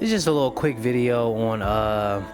It's just a little quick video on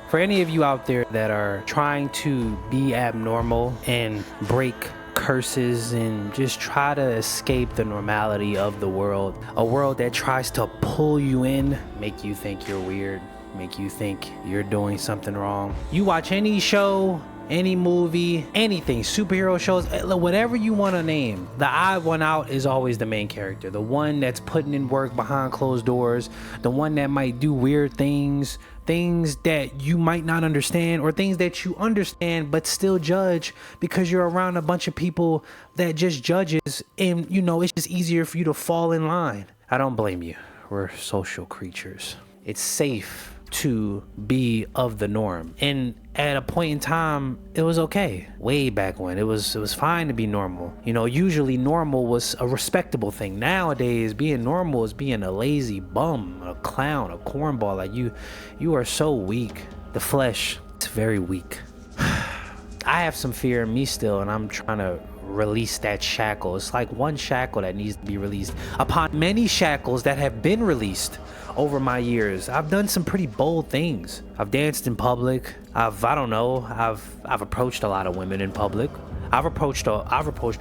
for any of you out there that are trying to be abnormal and break curses and just try to escape the normality of the world. A world that tries to pull you in, make you think you're weird, make you think you're doing something wrong. You watch any show, any movie, anything, superhero shows, whatever you want to name, the odd one out is always the main character, the one that's putting in work behind closed doors, the one that might do weird things that you might not understand, or things that you understand but still judge because you're around a bunch of people that just judges, and you know it's just easier for you to fall in line. I don't blame you. We're social creatures. It's safe to be of the norm, and at a point in time it was okay. Way back when it was fine to be normal. You know, usually normal was a respectable thing. Nowadays being normal is being a lazy bum, a clown, a cornball. Like you are so weak. The flesh, it's very weak. I have some fear in me still, and I'm trying to release that shackle. It's like one shackle that needs to be released upon many shackles that have been released over my years. I've done some pretty bold things. I've danced in public. I've approached a lot of women in public. I've approached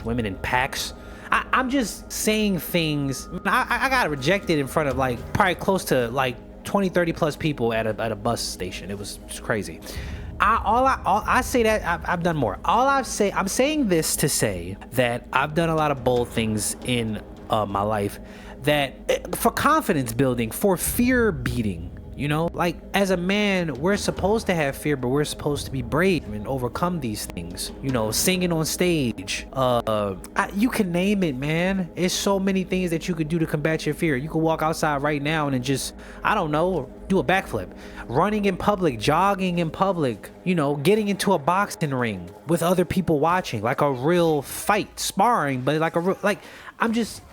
women in packs. I'm just saying things. I got rejected in front of like probably close to like 20-30 plus people at a bus station. It was crazy. I say that I've done more. I'm saying this to say that I've done a lot of bold things in my life, that for confidence building, for fear beating. You know, like as a man, we're supposed to have fear, but we're supposed to be brave and overcome these things. You know, singing on stage, you can name it, man. It's so many things that you could do to combat your fear. You could walk outside right now and then just, I don't know, do a backflip. Running in public, jogging in public, you know, getting into a boxing ring with other people watching, like a real fight, sparring, but like a real, like,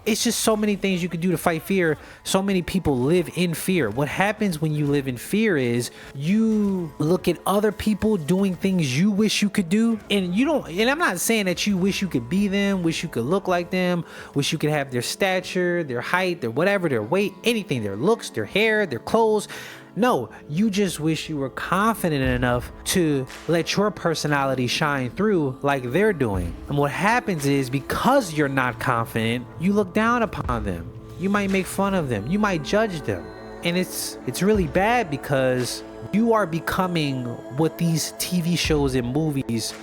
it's just so many things you could do to fight fear. So many people live in fear. What happens when you live in fear is you look at other people doing things you wish you could do, and you don't, and I'm not saying that you wish you could be them, wish you could look like them, wish you could have their stature, their height, their whatever, their weight, anything, their looks, their hair, their clothes. No, you just wish you were confident enough to let your personality shine through like they're doing. And what happens is, because you're not confident, you look down upon them. You might make fun of them. You might judge them. And it's really bad, because you are becoming what these TV shows and movies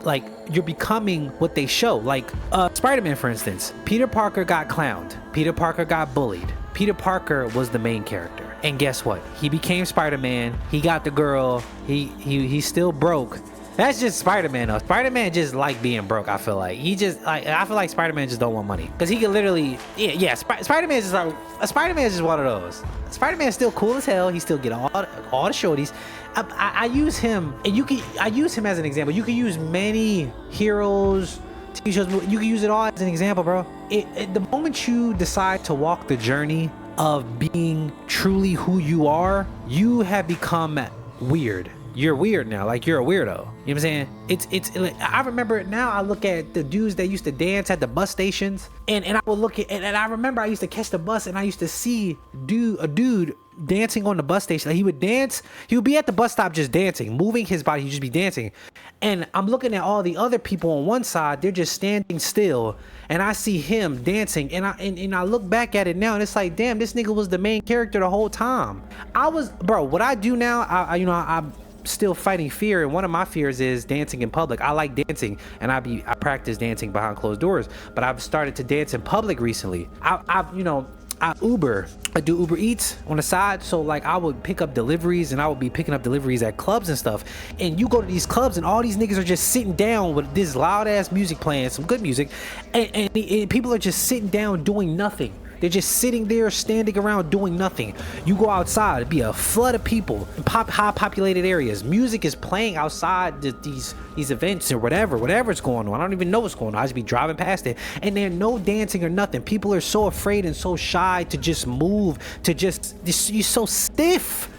like you're becoming what they show. Like Spider-Man, for instance. Peter Parker got clowned. Peter Parker got bullied. Peter Parker was the main character. And guess what? He became Spider-Man. He got the girl. He's still broke. That's just Spider-Man though. Spider-Man just like being broke. I feel like I feel like Spider-Man just don't want money, because he can literally Spider-Man is just like, Spider-Man is just one of those. Spider-Man is still cool as hell. He still get all the shorties. I use him, and I use him as an example. You can use many heroes, TV shows. You can use it all as an example, bro. The moment you decide to walk the journey of being truly who you are, you have become weird. You're weird now. Like, you're a weirdo. You know what I'm saying? It's like, I remember now, I look at the dudes that used to dance at the bus stations, and I would look at, and I remember I used to catch the bus, and I used to see a dude dancing on the bus station. Like, he would dance, he would be at the bus stop just dancing, moving his body, he'd just be dancing. And I'm looking at all the other people on one side, they're just standing still, and I see him dancing, and I look back at it now, and it's like, damn, this nigga was the main character the whole time. What I do now, I'm still fighting fear, and one of my fears is dancing in public. I like dancing, and I practice dancing behind closed doors, but I've started to dance in public recently. I do Uber Eats on the side, so like I would pick up deliveries, and I would be picking up deliveries at clubs and stuff. And you go to these clubs, and all these niggas are just sitting down with this loud ass music playing, some good music, and people are just sitting down doing nothing. They're just sitting there, standing around, doing nothing. You go outside, it'd be a flood of people in high populated areas. Music is playing outside these events or whatever's going on. I don't even know what's going on. I just be driving past it, and there's no dancing or nothing. People are so afraid and so shy to just move, you're so stiff.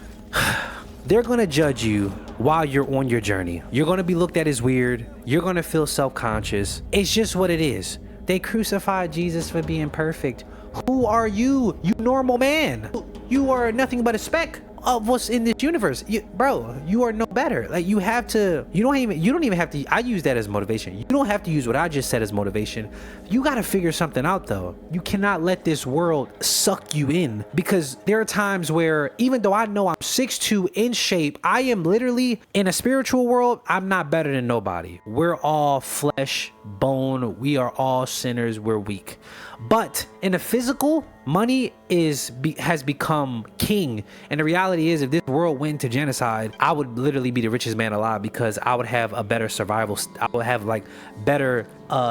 They're gonna judge you while you're on your journey. You're gonna be looked at as weird. You're gonna feel self-conscious. It's just what it is. They crucified Jesus for being perfect. Who are you? You normal man. You are nothing but a speck. of what's in this universe. Bro, you are no better. Like, you don't even have to, I use that as motivation. You don't have to use what I just said as motivation. You got to figure something out though. You cannot let this world suck you in, because there are times where, even though I know I'm 6'2" in shape, I am literally, in a spiritual world, I'm not better than nobody. We're all flesh, bone. We are all sinners. We're weak. But in the physical, money has become king. And the reality is, if this world went to genocide, I would literally be the richest man alive, because I would have a better survival. I would have like better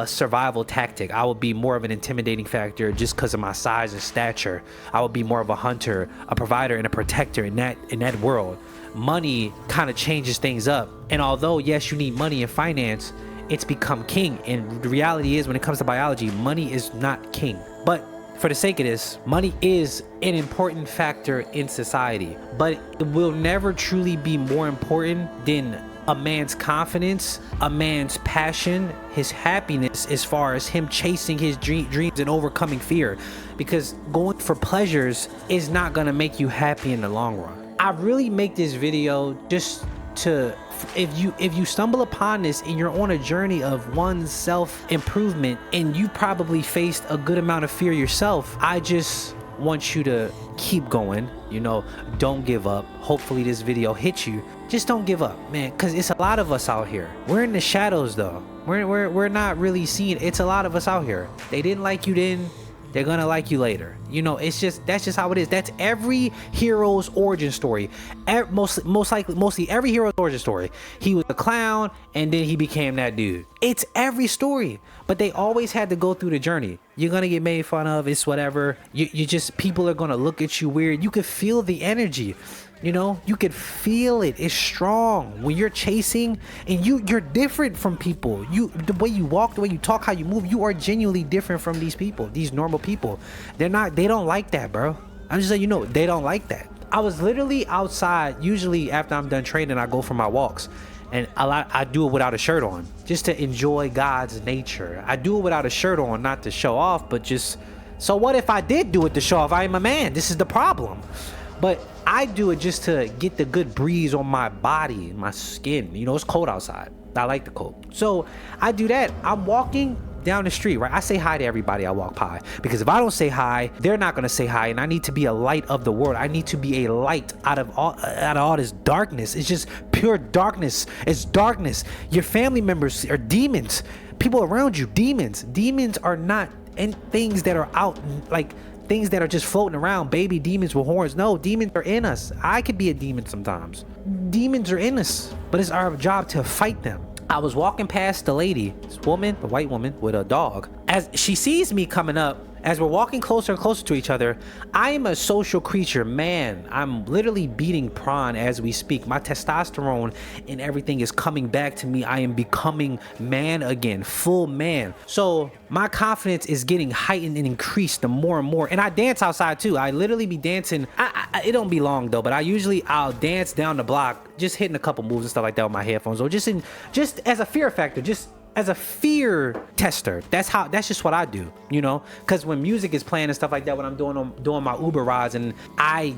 survival tactic. I would be more of an intimidating factor just because of my size and stature. I would be more of a hunter, a provider, and a protector in that world. Money kind of changes things up. And although yes, you need money and finance, it's become king. And the reality is, when it comes to biology, money is not king. But for the sake of this, money is an important factor in society, but it will never truly be more important than a man's confidence, a man's passion, his happiness, as far as him chasing his dreams and overcoming fear. Because going for pleasures is not gonna make you happy in the long run. I really make this video just to, if you stumble upon this and you're on a journey of one's self-improvement and you probably faced a good amount of fear yourself, I just want you to keep going. You know, don't give up. Hopefully this video hits you. Just don't give up, man, because it's a lot of us out here. We're in the shadows though. We're not really seen. It's a lot of us out here. They didn't like you then, they're gonna like you later. You know, that's just how it is. That's every hero's origin story. Mostly every hero's origin story. He was a clown and then he became that dude. It's every story, but they always had to go through the journey. You're gonna get made fun of. It's whatever. You just, people are gonna look at you weird. You could feel the energy. You know, you could feel it. It's strong when you're chasing, and you're different from people. The way you walk, the way you talk, how you move, you are genuinely different from these people, these normal people. They don't like that, bro. I'm just letting you know, they don't like that. I was literally outside. Usually after I'm done training, I go for my walks, and I do it without a shirt on, just to enjoy God's nature. I do it without a shirt on, not to show off, but just, so what if I did do it to show off? I am a man. This is the problem. But I do it just to get the good breeze on my body, my skin. You know, it's cold outside. I like the cold. So I do that. I'm walking down the street, right? I say hi to everybody I walk by, because if I don't say hi, they're not gonna say hi. And I need to be a light of the world. I need to be a light out of all this darkness. It's just pure darkness. It's darkness. Your family members are demons. People around you, demons. Demons are not in things that are out, like things that are just floating around, baby demons with horns. No, demons are in us. I could be a demon sometimes. Demons are in us, but it's our job to fight them. I was walking past the lady, this woman, the white woman with a dog. As she sees me coming up, as we're walking closer and closer to each other, I am a social creature, man. I'm literally beating prawn as we speak. My testosterone and everything is coming back to me. I am becoming man again, full man. So my confidence is getting heightened and increased the more and more. And I dance outside too. I literally be dancing. It don't be long though, but I'll dance down the block, just hitting a couple moves and stuff like that with my headphones, or just as a fear factor, just as a fear tester. That's just what I do, you know, because when music is playing and stuff like that, when I'm doing my Uber rides and I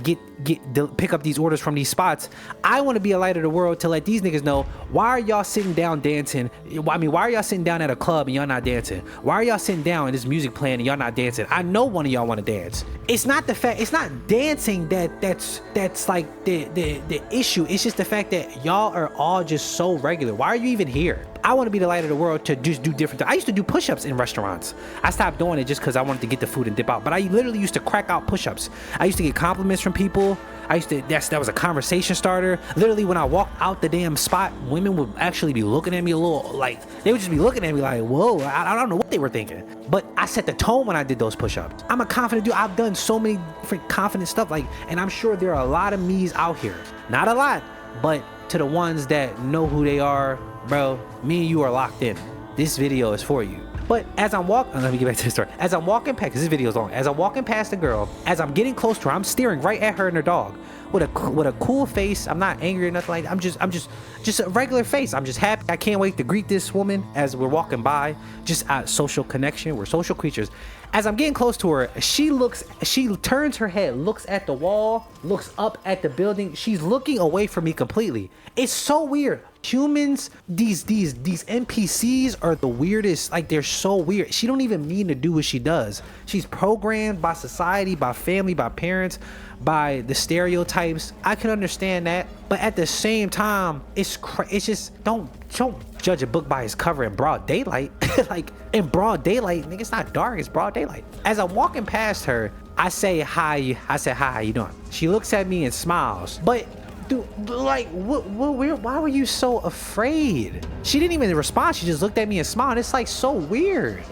pick up these orders from these spots, I want to be a light of the world to let these niggas know, why are y'all sitting down dancing? I mean, why are y'all sitting down at a club and y'all not dancing? Why are y'all sitting down and this music playing and y'all not dancing? I know one of y'all want to dance. It's not the fact, it's not dancing that's like the issue. It's just the fact that y'all are all just so regular. Why are you even here? I want to be the light of the world to just do different things. I used to do push-ups in restaurants. I stopped doing it just because I wanted to get the food and dip out. But I literally used to crack out push-ups. I used to get compliments from people. That was a conversation starter. Literally, when I walked out the damn spot, women would actually be looking at me a little, like, they would just be looking at me like, whoa, I don't know what they were thinking. But I set the tone when I did those push-ups. I'm a confident dude. I've done so many different confident stuff, like, and I'm sure there are a lot of me's out here. Not a lot, but to the ones that know who they are, bro, me and you are locked in. This video is for you. But as I'm walking, let me get back to the story. As I'm walking past, because this video is long. As I'm walking past the girl, as I'm getting close to her, I'm staring right at her and her dog with a cool face. I'm not angry or nothing like that. I'm just a regular face. I'm just happy. I can't wait to greet this woman as we're walking by. Just social connection. We're social creatures. As I'm getting close to her, she turns her head, looks at the wall, looks up at the building. She's looking away from me completely. It's so weird. Humans, these NPCs are the weirdest. Like, they're so weird. She don't even mean to do what she does. She's programmed by society, by family, by parents, by the stereotypes. I can understand that, but at the same time, it's just don't judge a book by its cover in broad daylight. Like, in broad daylight, nigga, it's not dark, it's broad daylight. As I'm walking past her, I say hi. I said, hi, how you doing? She looks at me and smiles. But dude, like, why were you so afraid? She didn't even respond. She just looked at me and smiled. It's like so weird.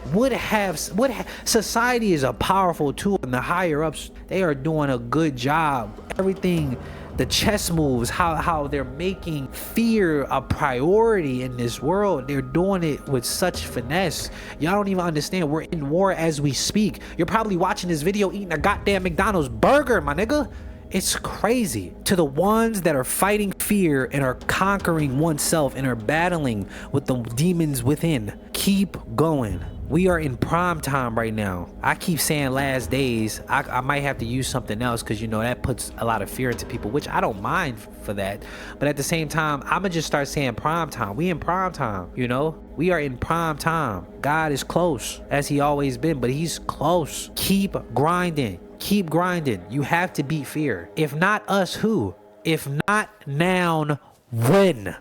Society is a powerful tool, and the higher ups, they are doing a good job. Everything, the chess moves, how they're making fear a priority in this world. They're doing it with such finesse. Y'all don't even understand. We're in war as we speak. You're probably watching this video eating a goddamn McDonald's burger, my nigga. It's crazy. To the ones that are fighting fear and are conquering oneself and are battling with the demons within, keep going. We are in prime time right now. I keep saying last days. I might have to use something else because, you know, that puts a lot of fear into people, which I don't mind for that. But at the same time, I'm gonna just start saying prime time. We in prime time, you know? We are in prime time. God is close, as he always been, but he's close. Keep grinding. Keep grinding. You have to beat fear. If not us, who? If not now, when?